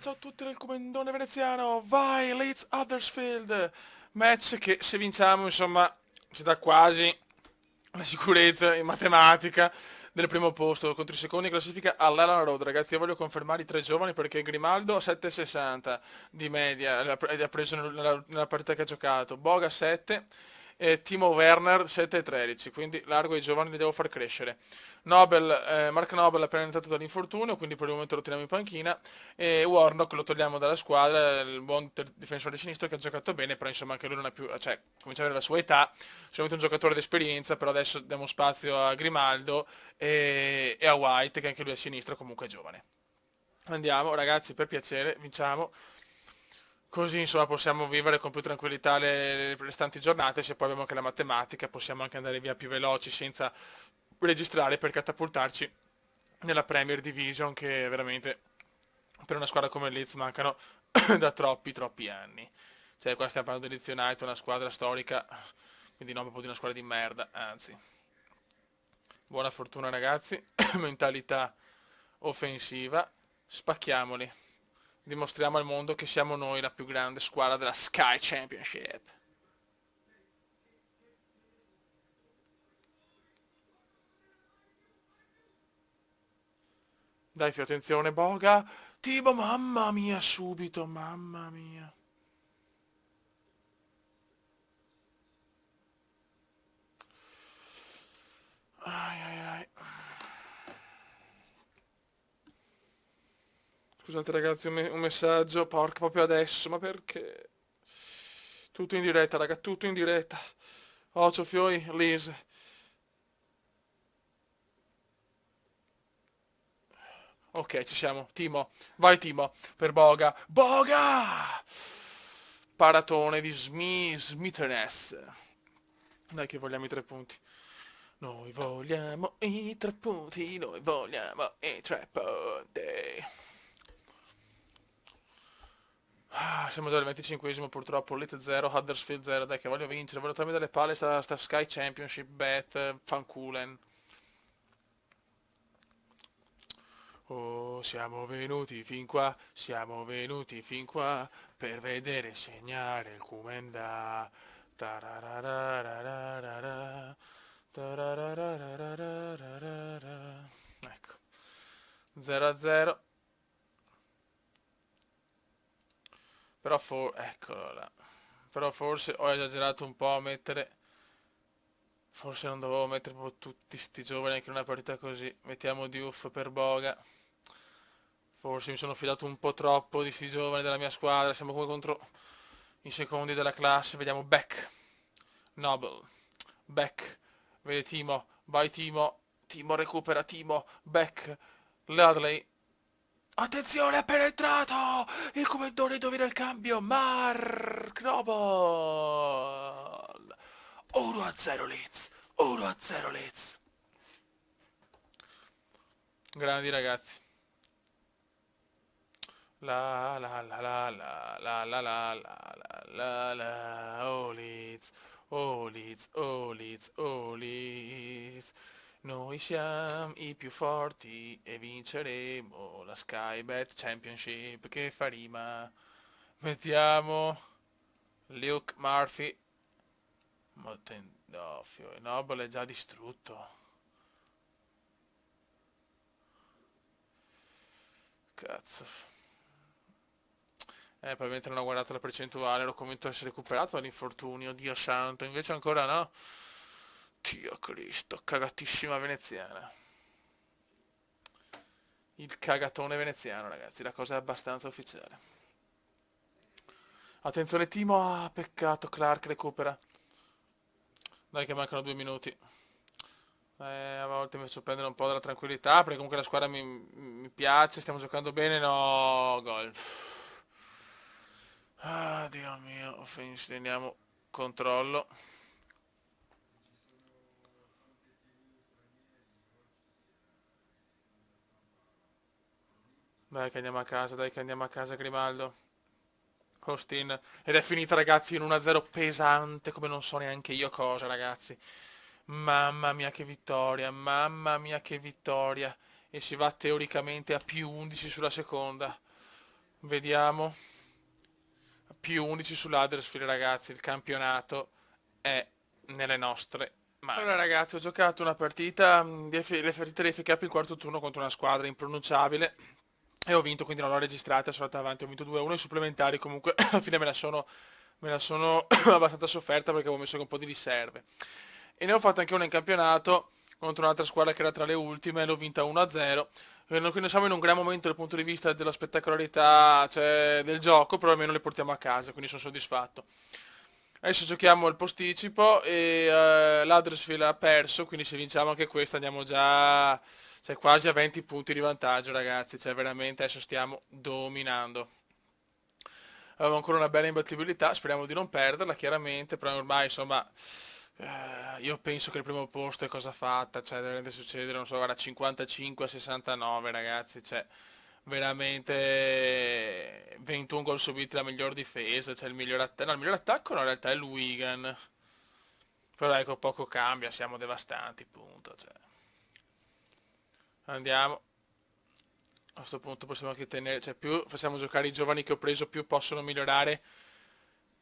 Ciao a tutti del Comendone veneziano, vai Leeds Huddersfield, match che se vinciamo insomma ci dà quasi la sicurezza in matematica del primo posto contro i secondi in classifica all'Ellen Road. Ragazzi, io voglio confermare i tre giovani perché Grimaldo 7,60 di media ha preso nella partita che ha giocato, Boga 7 e Timo Werner 7,13, quindi largo ai giovani li devo far crescere. Mark Nobel è appena entrato dall'infortunio, quindi per il momento lo teniamo in panchina, e Warnock lo togliamo dalla squadra, il buon difensore sinistro che ha giocato bene, però insomma anche lui non è più, cioè comincia ad avere la sua età, solamente un giocatore d'esperienza, però adesso diamo spazio a Grimaldo e a White che anche lui a sinistra comunque è giovane. Andiamo ragazzi, per piacere, vinciamo. Così insomma possiamo vivere con più tranquillità le restanti giornate, se poi abbiamo anche la matematica possiamo anche andare via più veloci senza registrare per catapultarci nella Premier Division che veramente per una squadra come il Leeds mancano da troppi anni. Cioè qua stiamo parlando di Leeds United, una squadra storica, quindi non proprio di una squadra di merda, anzi. Buona fortuna ragazzi, mentalità offensiva, spacchiamoli. Dimostriamo al mondo che siamo noi la più grande squadra della Sky Championship. Dai, più attenzione, Boga. Timo, mamma mia, subito, mamma mia. Ai, ai, ai. Scusate ragazzi, un messaggio, porca, proprio adesso, ma perché? Tutto in diretta, raga, tutto in diretta. Ocio Fioi, Liz. Ok, ci siamo. Timo, vai Timo, per Boga. Boga! Paratone di Smithness. Dai che vogliamo i tre punti. Noi vogliamo i tre punti, noi vogliamo i tre punti. Siamo già al 25esimo purtroppo, Leeds 0, Huddersfield 0, dai che voglio vincere, voglio togliermi dalle palle sta Sky Championship, bet, fanculen. Oh, siamo venuti fin qua, per vedere segnare il Kumenda. Tarararararara, tarararararara. Ecco, 0-0, eccolo là. Però forse ho esagerato un po' a mettere. Forse non dovevo mettere proprio tutti sti giovani anche in una partita così. Mettiamo Diouf per Boga. Forse mi sono fidato un po' troppo di sti giovani della mia squadra. Siamo come contro i secondi della classe. Vediamo Beck. Noble. Beck. Vede Timo. Vai Timo. Timo recupera Timo. Beck. Ladley. Attenzione, è appena entrato! Il commendatore dov'era il cambio? Mark Noble! 1-0 Leeds. 1-0 Leeds. Grandi ragazzi. La la la la la la la la la la la, oh Leeds, oh Leeds, oh Leeds, oh Leeds. Noi siamo i più forti e vinceremo la Skybet Championship che fa rima. Mettiamo Luke Murphy. No, Noble è già distrutto. Cazzo. Probabilmente non ho guardato la percentuale, ero convinto di essere recuperato dall'infortunio, Dio santo, invece ancora no. Dio Cristo, cagatissima veneziana. Il cagatone veneziano, ragazzi, la cosa è abbastanza ufficiale. Attenzione Timo, ah, peccato, Clark recupera. Dai che mancano 2 minuti. A volte mi faccio prendere un po' della tranquillità, perché comunque la squadra mi piace, stiamo giocando bene, no, gol. Ah, Dio mio, teniamo controllo. Dai che andiamo a casa, dai che andiamo a casa, Grimaldo. Austin. Ed è finita ragazzi in 1-0 pesante come non so neanche io cosa ragazzi. Mamma mia che vittoria, mamma mia che vittoria. E si va teoricamente a più 11 sulla seconda. Vediamo. Più 11 sull'Huddersfield, ragazzi, il campionato è nelle nostre mani. Allora ragazzi, ho giocato una partita le partite di FA Cup il quarto turno contro una squadra impronunciabile e ho vinto, quindi non l'ho registrata, sono andato avanti, ho vinto 2-1 in supplementari, comunque alla fine me la sono abbastanza sofferta perché avevo messo anche un po' di riserve. E ne ho fatta anche una in campionato contro un'altra squadra che era tra le ultime, l'ho vinta 1-0. Quindi siamo in un gran momento dal punto di vista della spettacolarità, cioè, del gioco, però almeno le portiamo a casa, quindi sono soddisfatto. Adesso giochiamo il posticipo e l'Huddersfield ha perso, quindi se vinciamo anche questa andiamo già, cioè, quasi a 20 punti di vantaggio, ragazzi, cioè veramente adesso stiamo dominando. Avevamo ancora una bella imbattibilità, speriamo di non perderla, chiaramente, però ormai, insomma, io penso che il primo posto è cosa fatta, cioè deve succedere, non so, guarda, 55 a 69, ragazzi, cioè veramente 21 gol subiti, la miglior difesa, cioè il miglior attacco, no, il miglior attacco no, in realtà è il Wigan, però ecco, poco cambia, siamo devastanti, punto, cioè. Andiamo. A questo punto possiamo anche tenere, cioè più facciamo giocare i giovani che ho preso, più possono migliorare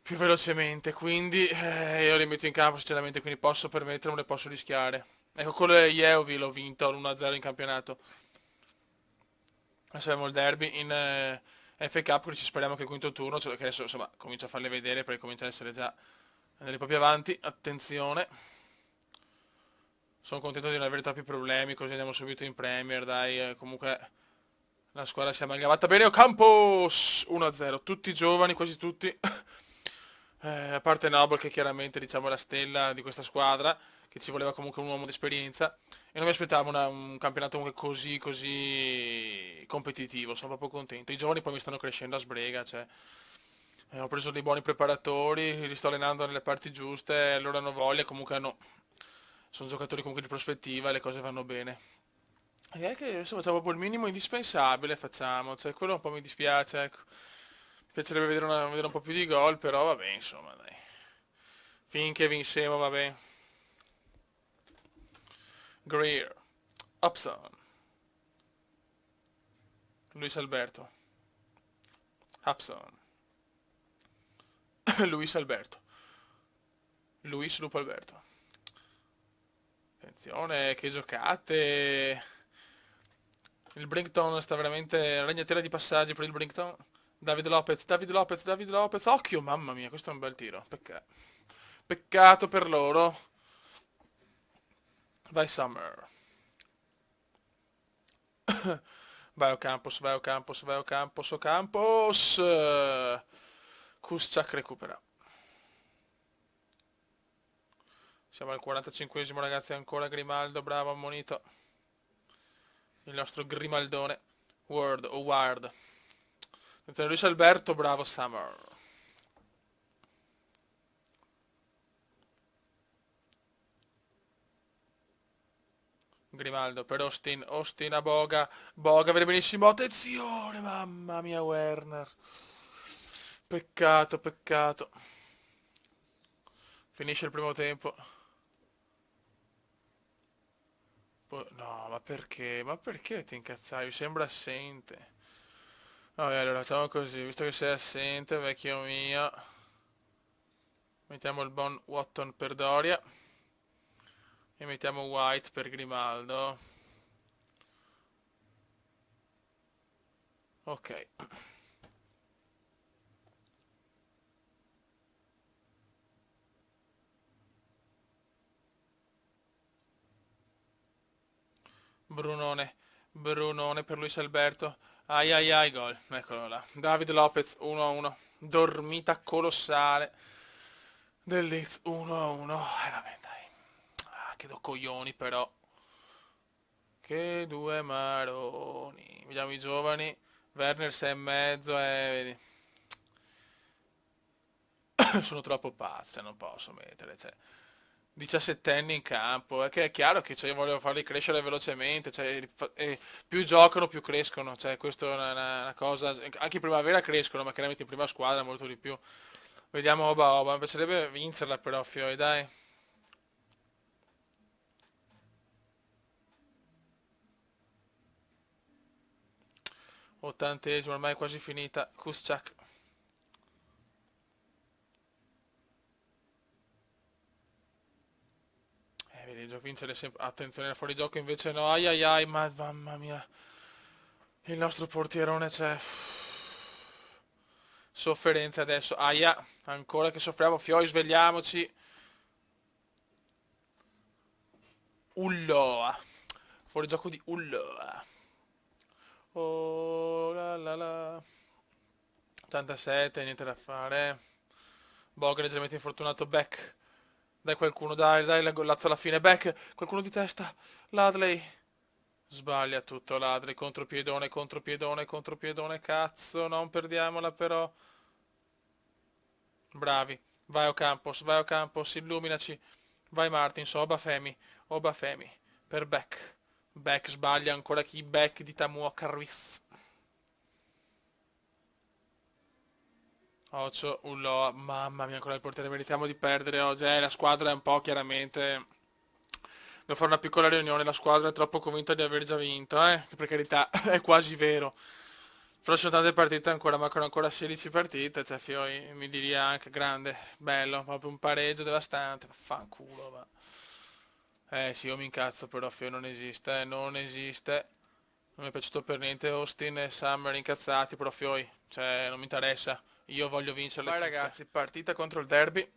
più velocemente, quindi io li metto in campo sinceramente, quindi posso permettermi, le posso rischiare. Ecco, quello è Yeovil, l'ho vinto l'1-0 in campionato. Adesso abbiamo il derby in FA Cup, quindi ci speriamo che il quinto turno, cioè che adesso insomma comincio a farle vedere perché comincia ad essere già andare proprio avanti, attenzione. Sono contento di non avere troppi problemi, così andiamo subito in Premier, dai, comunque la squadra si è amalgamata bene. Ocampos 1-0, tutti giovani, quasi tutti. A parte Noble che chiaramente diciamo è la stella di questa squadra, che ci voleva comunque un uomo di esperienza. E non mi aspettavo un campionato comunque così competitivo, sono proprio contento. I giovani poi mi stanno crescendo a sbrega, cioè ho preso dei buoni preparatori, li sto allenando nelle parti giuste, loro hanno voglia, comunque sono giocatori comunque di prospettiva e le cose vanno bene. E è che insomma c'è proprio il minimo indispensabile facciamo, cioè quello un po' mi dispiace, ecco. Mi piacerebbe vedere un po' più di gol, però vabbè, insomma, dai. Finché vinciamo, vabbè. Greer, Upson, Luis Alberto, Upson, Luis Alberto, Luis Lupo Alberto. Attenzione, che giocate! Il Brinkton sta veramente ragnatela di passaggi per il Brinkton. David Lopez, David Lopez, David Lopez. Occhio, mamma mia, questo è un bel tiro. Peccato per loro. Vai Summer. Vai Ocampos, vai Ocampos, vai Ocampos, Ocampos. Kuszczak recupera. Siamo al 45esimo, ragazzi, ancora Grimaldo, bravo, ammonito. Il nostro Grimaldone. Ward o Ward. Attenzione, Luis Alberto, bravo Summer. Grimaldo per Austin, Austin a Boga, Boga vede benissimo, attenzione, mamma mia Werner. Peccato, peccato. Finisce il primo tempo. No, ma perché? Ma perché ti incazzavi? Sembra assente. Vabbè, allora facciamo così, visto che sei assente, vecchio mio. Mettiamo il buon Watton per Doria. E mettiamo White per Grimaldo. Ok. Brunone. Brunone per Luis Alberto. Ai ai ai, gol. Eccolo là. David Lopez 1-1. Dormita colossale del Leeds 1-1. Vabbè, dai. Ah, che do coglioni però. Che due maroni. Vediamo i giovani. Werner 6,5. Vedi. Sono troppo pazzi, cioè, non posso mettere. Cioè, 17 anni in campo, è che è chiaro che cioè, io voglio farli crescere velocemente, cioè, più giocano più crescono, cioè, questa è una cosa, anche in primavera crescono, ma chiaramente in prima squadra molto di più. Vediamo Oba Oba, mi piacerebbe vincerla però, Fioi, dai. 80esimo, ormai è quasi finita. Kuszczak. Vedi, vincere sempre. Attenzione, fuori gioco invece no. Ai ai ai, ma mamma mia. Il nostro portierone c'è. Sofferenze adesso. Aia, ancora che soffriamo. Fioi, svegliamoci. Ulloa. Fuori gioco di Ulloa. Oh la la la. 87, niente da fare. Bogan leggermente infortunato. Beck. Dai qualcuno, dai, la gollazza alla fine. Beck, qualcuno di testa. Ladley. Sbaglia tutto Ladley. Contropiedone, contropiedone, contropiedone. Cazzo, non perdiamola però. Bravi. Vai Ocampos, illuminaci. Vai Martins, Oba Femi. Per Beck. Beck sbaglia ancora chi? Beck di Tamuoka Ruiz. Ocio, Ulloa, mamma mia, ancora il portiere, meritiamo di perdere oggi. La squadra è un po' chiaramente. Devo fare una piccola riunione, la squadra è troppo convinta di aver già vinto, che per carità è quasi vero. Però ci sono tante partite ancora, mancano ancora 16 partite, cioè Fioi mi diria anche grande, bello, proprio un pareggio devastante, fanculo, va. Sì, io mi incazzo però Fioi non esiste, non esiste. Non mi è piaciuto per niente Austin e Summer incazzati, però Fioi, cioè non mi interessa. Io voglio vincerle Vai tutte. Ragazzi, partita contro il Derby.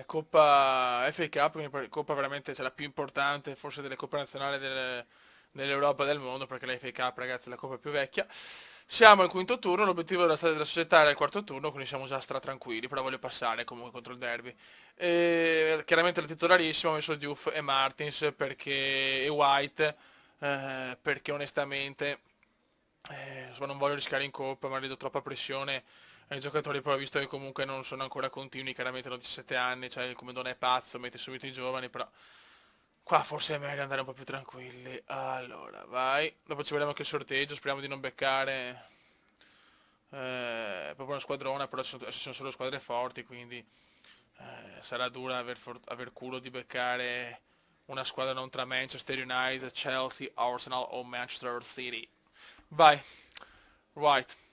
Coppa FA Cup, quindi coppa veramente cioè, la più importante forse delle coppe nazionali dell'Europa e del mondo, perché la FA Cup ragazzi è la coppa più vecchia. Siamo al quinto turno, l'obiettivo della società era il quarto turno, quindi siamo già tranquilli, però voglio passare comunque contro il Derby. Chiaramente il titolarissimo ho messo Diouf e Martins e White, perché onestamente insomma, non voglio rischiare in coppa, ma vedo troppa pressione ai giocatori, poi ho visto che comunque non sono ancora continui, chiaramente hanno 17 anni, cioè il Comedone è pazzo, mette subito i giovani, però qua forse è meglio andare un po' più tranquilli. Allora, vai. Dopo ci vedremo anche il sorteggio, speriamo di non beccare proprio una squadrona, però ci sono solo squadre forti, quindi sarà dura aver culo di beccare una squadra non tra Manchester United, Chelsea, Arsenal o Manchester City. Vai, White.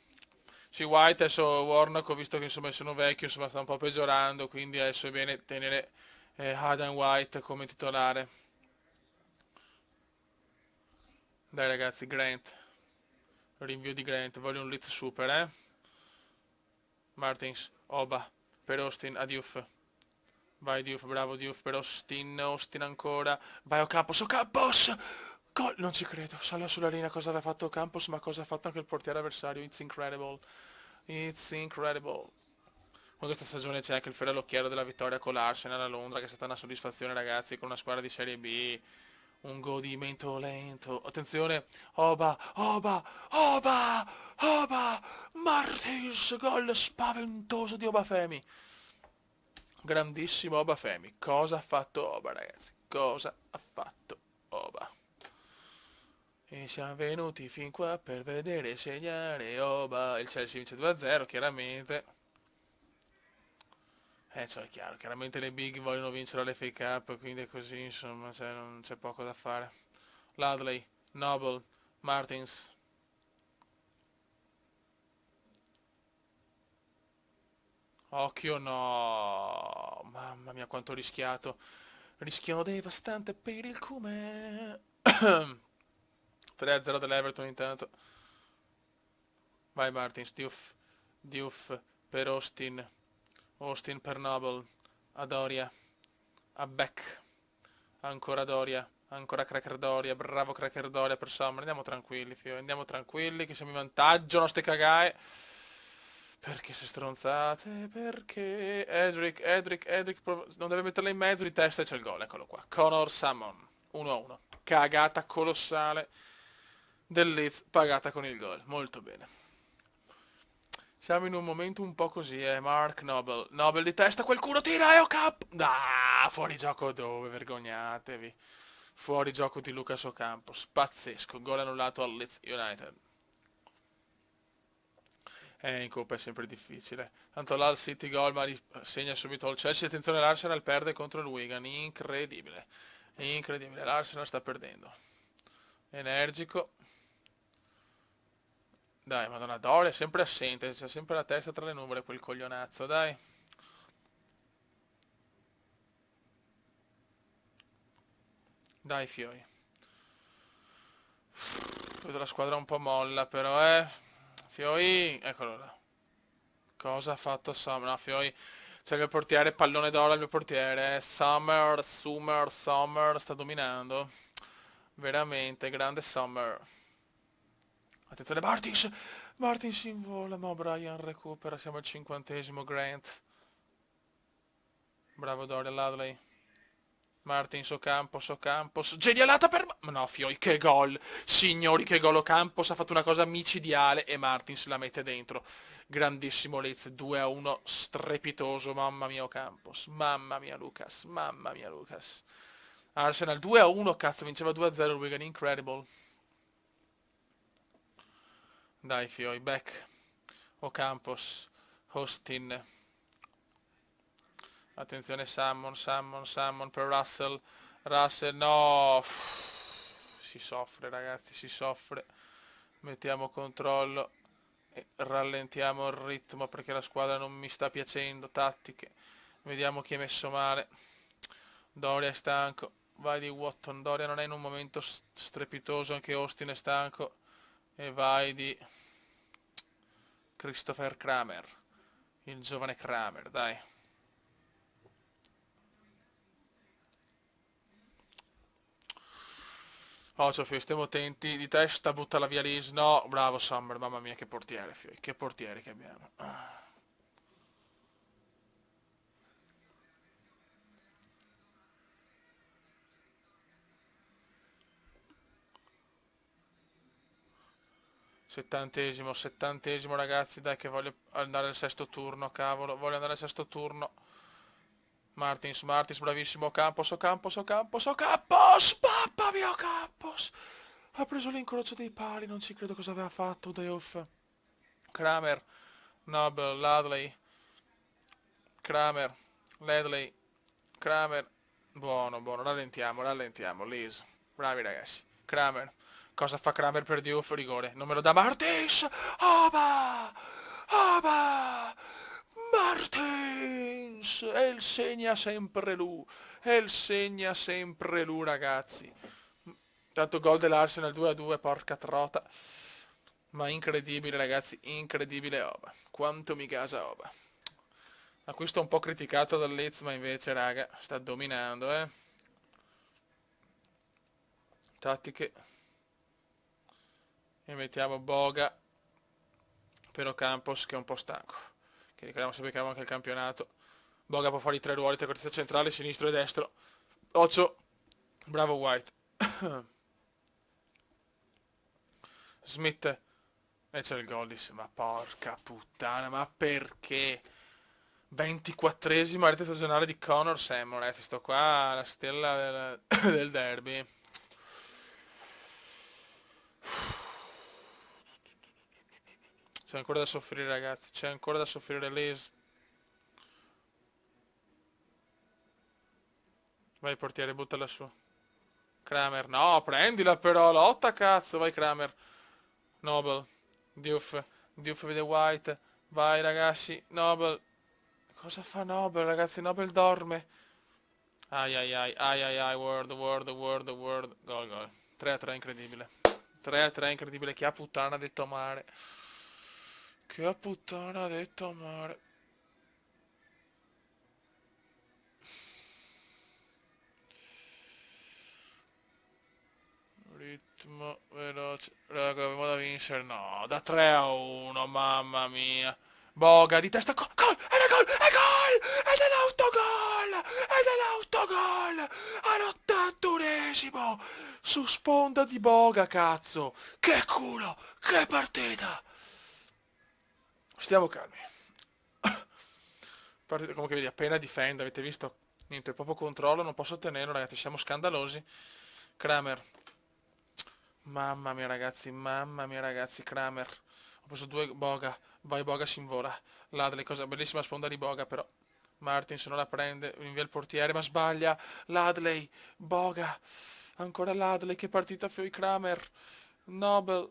Sì, White, adesso Warnock ho visto che insomma sono vecchio, insomma sta un po' peggiorando, quindi adesso è bene tenere Hayden White come titolare. Dai ragazzi, Grant. Rinvio di Grant, voglio un Leeds super, Martins, Oba, per Austin, a Diouf. Vai Diouf, bravo Diouf, per Austin ancora. Vai Ocampos, Ocampos! Gol! Non ci credo, sale sulla linea cosa aveva fatto Ocampos, ma cosa ha fatto anche il portiere avversario. It's incredible. It's incredible. Con questa stagione c'è anche il fiore all'occhiello della vittoria con l'Arsenal a Londra, che è stata una soddisfazione ragazzi, con una squadra di Serie B. Un godimento lento. Attenzione. Oba, Oba, Oba, Oba. Martins, gol spaventoso di Obafemi. Grandissimo Obafemi. Cosa ha fatto Oba, ragazzi? Cosa ha fatto Oba? E siamo venuti fin qua per vedere segnare Oba. Il Chelsea vince 2-0, chiaramente. Cioè, è chiaro, chiaramente le big vogliono vincere l'FA Cup, quindi è così, insomma, cioè, non c'è poco da fare. Ladley, Noble, Martins. Occhio no! Mamma mia quanto ho rischiato. Rischio devastante per il Cume. 3-0 dell'Everton intanto. Vai Martins, Diouf per Austin. Austin per Noble. A Doria. A Beck. Ancora Doria. Ancora Cracker Doria. Bravo Cracker Doria per Summer. Andiamo tranquilli, fio. Andiamo tranquilli che siamo in vantaggio. Non ste cagae. Perché se stronzate? Perché? Edric, non deve metterla in mezzo di testa e c'è il gol, eccolo qua. Connor Salmon, 1-1. Cagata colossale del Leeds, pagata con il gol. Molto bene. Siamo in un momento un po' così, Mark Noble. Noble di testa, qualcuno tira e Ocampo. Ah, fuori gioco dove? Vergognatevi. Fuori gioco di Lucas Ocampos. Pazzesco, gol annullato al Leeds United. In Coppa è sempre difficile. Tanto là il City gol, ma segna subito il Chelsea. Attenzione, l'Arsenal perde contro il Wigan. Incredibile. Incredibile, l'Arsenal sta perdendo. Energico. Dai, madonna, Doria è sempre assente, c'ha sempre la testa tra le nuvole quel coglionazzo, dai. Dai, Fioi. Vedo la squadra un po' molla, però, Fioi, eccolo là. Cosa ha fatto Summer? No, Fioi, c'è il mio portiere, pallone d'oro al mio portiere. Summer, sta dominando. Veramente, grande Summer. Attenzione, Martins in vola, ma Brian recupera, siamo al 50esimo, Grant. Bravo Dorian Ladley. Martins Ocampos, genialata per... Ma no, Fioi, che gol! Signori, che gol! Ocampos ha fatto una cosa micidiale e Martins la mette dentro. Grandissimo Leeds, 2-1, strepitoso, mamma mia Ocampos, mamma mia Lucas, mamma mia Lucas. Arsenal 2-1, cazzo, vinceva 2-0 Wigan, incredible. Dai, Fioi, back. Ocampos, Austin. Attenzione Sammon per Russell. Russell, no. Si soffre, ragazzi, si soffre. Mettiamo controllo e rallentiamo il ritmo perché la squadra non mi sta piacendo. Tattiche. Vediamo chi è messo male. Doria è stanco. Vai di Watton. Doria non è in un momento strepitoso, anche Austin è stanco. E vai di Christopher Kramer. Il giovane Kramer, dai. Oh, Fioi, stiamo attenti, di testa, buttala via Liz. No, bravo Summer, mamma mia, che portiere, Fioi, che portiere che abbiamo. 70esimo ragazzi, dai che voglio andare al sesto turno, cavolo, voglio andare al sesto turno. Martins, bravissimo, Campos, papà mio Campos! Ha preso l'incrocio dei pali, non ci credo cosa aveva fatto, Deoff. Kramer, Noble, Kramer, Ledley, Kramer. Buono, buono, rallentiamo, Liz. Bravi ragazzi. Kramer. Cosa fa Kramer per Diouf? Rigore. Non me lo dà Martins! Oba! Oba! Martins! E il segna sempre lui. E il segna sempre lui, ragazzi. Tanto gol dell'Arsenal 2-2, porca trota. Ma incredibile, ragazzi, incredibile Oba. Quanto mi casa Oba. Acquisto un po' criticato dal Leeds, ma invece, raga, sta dominando, eh. Tattiche. E mettiamo Boga per Ocampos, che è un po' stanco. Che ricordiamo sempre che abbiamo anche il campionato. Boga può fare i tre ruoli, trequartista centrale, sinistro e destro. Occhio. Bravo White. Smith. E c'è il gol ma porca puttana, ma perché? 24esima rete stagionale di Connor Samuel, sto qua, la stella del derby. C'è ancora da soffrire ragazzi, c'è ancora da soffrire Liz. Vai portiere, buttala su. Kramer, no, prendila però, lotta cazzo, vai Kramer. Noble, Diouf vede White, vai ragazzi, Noble. Cosa fa Noble ragazzi? Noble dorme. Ai, Word. Gol. 3-3 incredibile. 3-3 incredibile, che a puttana ha detto mare. Che a puttana ha detto mare. Ritmo veloce. Raga, abbiamo da vincere. No, da 3-1, mamma mia. Boga di testa. Gol! È gol! È dell'autogol! All'81esimo! Su sponda di Boga, cazzo! Che culo! Che partita! Stiamo calmi. Partita comunque vedi, appena difende, avete visto? Niente, proprio controllo, non posso tenerlo, ragazzi, siamo scandalosi. Kramer. Mamma mia ragazzi, Kramer. Ho preso due Boga. Vai Boga si invola. Ladley, cosa bellissima sponda di Boga però. Martins non la prende, invia il portiere, ma sbaglia. Ladley, Boga. Ancora Ladley, che partita Fioi Kramer. Nobel,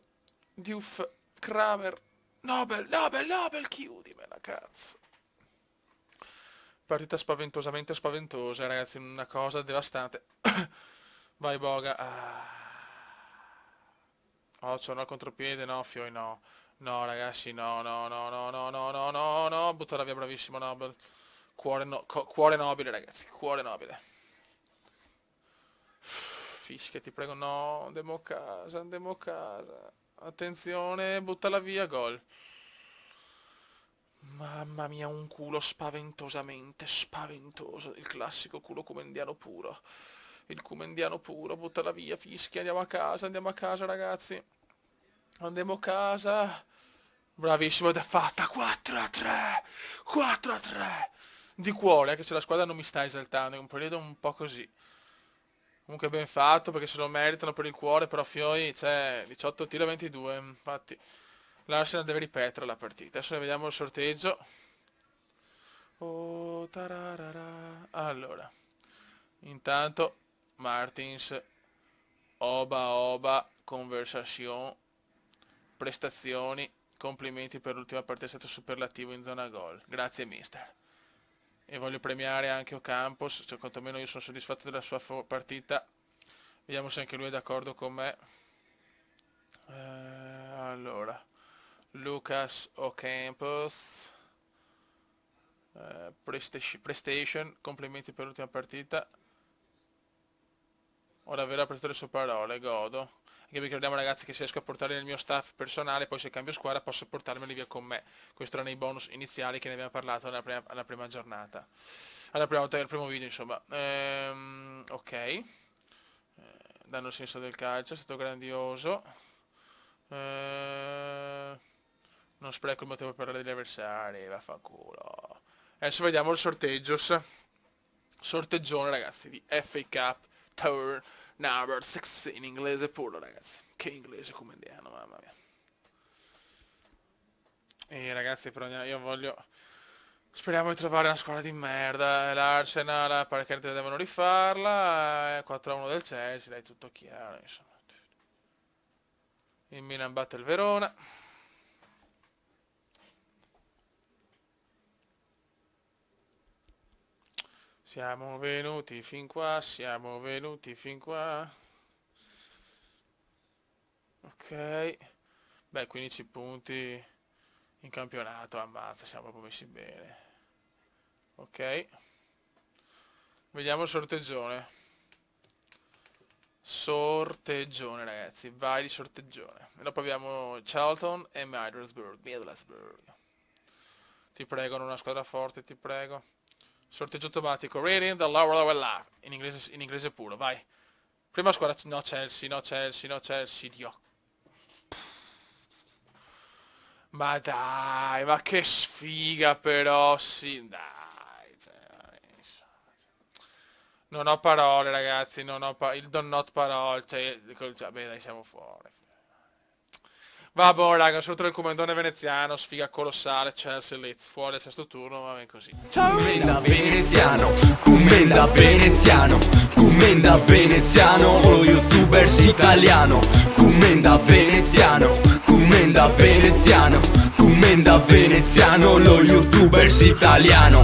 Diouf. Kramer. Nobel, chiudimela, cazzo. Partita spaventosamente spaventosa, ragazzi, una cosa devastante. Vai Boga. Oh, c'ho no contropiede, no, Fioi, no. No, ragazzi, no, buttala via, bravissimo Nobel. Cuore nobile, ragazzi, cuore nobile. Fischia, ti prego, no, andiamo a casa. Attenzione, buttala via, gol. Mamma mia, un culo spaventosamente spaventoso. Il classico culo cumendiano puro. Il cumendiano puro, buttala via, fischia, andiamo a casa, ragazzi. Andiamo a casa. Bravissimo, ed è fatta. 4-3. Di cuore, che se la squadra non mi sta esaltando, è un periodo un po' così. Comunque ben fatto, perché se lo meritano per il cuore, però Fioi, c'è 18 tiri a 22, infatti. L'Arsenal deve ripetere la partita. Adesso ne vediamo il sorteggio. Oh, tararara. Allora, intanto Martins, oba, conversation, prestazioni, complimenti per l'ultima partita, è stato superlativo in zona gol. Grazie mister. E voglio premiare anche Ocampos, cioè quantomeno io sono soddisfatto della sua partita. Vediamo se anche lui è d'accordo con me. Allora, Lucas Ocampos, PlayStation, complimenti per l'ultima partita. Ho davvero apprezzato le sue parole, godo. Anche perché vediamo ragazzi che se riesco a portarli nel mio staff personale, poi se cambio squadra posso portarmeli via con me. Questo era nei bonus iniziali che ne abbiamo parlato alla prima giornata. Alla prima volta del primo video, insomma. Ok. Danno il senso del calcio, è stato grandioso. Non spreco il motivo per parlare degli avversari, vaffanculo. Adesso vediamo il sorteggio. Sorteggione ragazzi di FA Cup Tour Number 6 in inglese puro ragazzi. Che inglese come andiamo, mamma mia. E ragazzi però io voglio... Speriamo di trovare una squadra di merda. L'Arsenal perché devono rifarla. 4-1 del Chelsea, dai, tutto chiaro insomma. Il Milan batte il Verona. Siamo venuti fin qua. Ok. Beh, 15 punti in campionato, ammazza, siamo proprio messi bene. Ok. Vediamo il sorteggione. Sorteggione ragazzi, vai di sorteggione. E dopo abbiamo Charlton e Middlesbrough. Ti prego, non una squadra forte, ti prego. Sorteggio automatico, rating the lower life. In inglese puro, vai. Prima squadra, no Chelsea, Dio. Ma dai, ma che sfiga però, sì, dai. Non ho parole ragazzi, il do not parole, cioè, beh dai siamo fuori. Vabbè raga, sotto il comandone veneziano, sfiga colossale, Chelsea Leeds, fuori al sesto turno, va bene così. Ciao! Commenda veneziano, lo youtubers italiano. Commenda veneziano, lo youtubers italiano.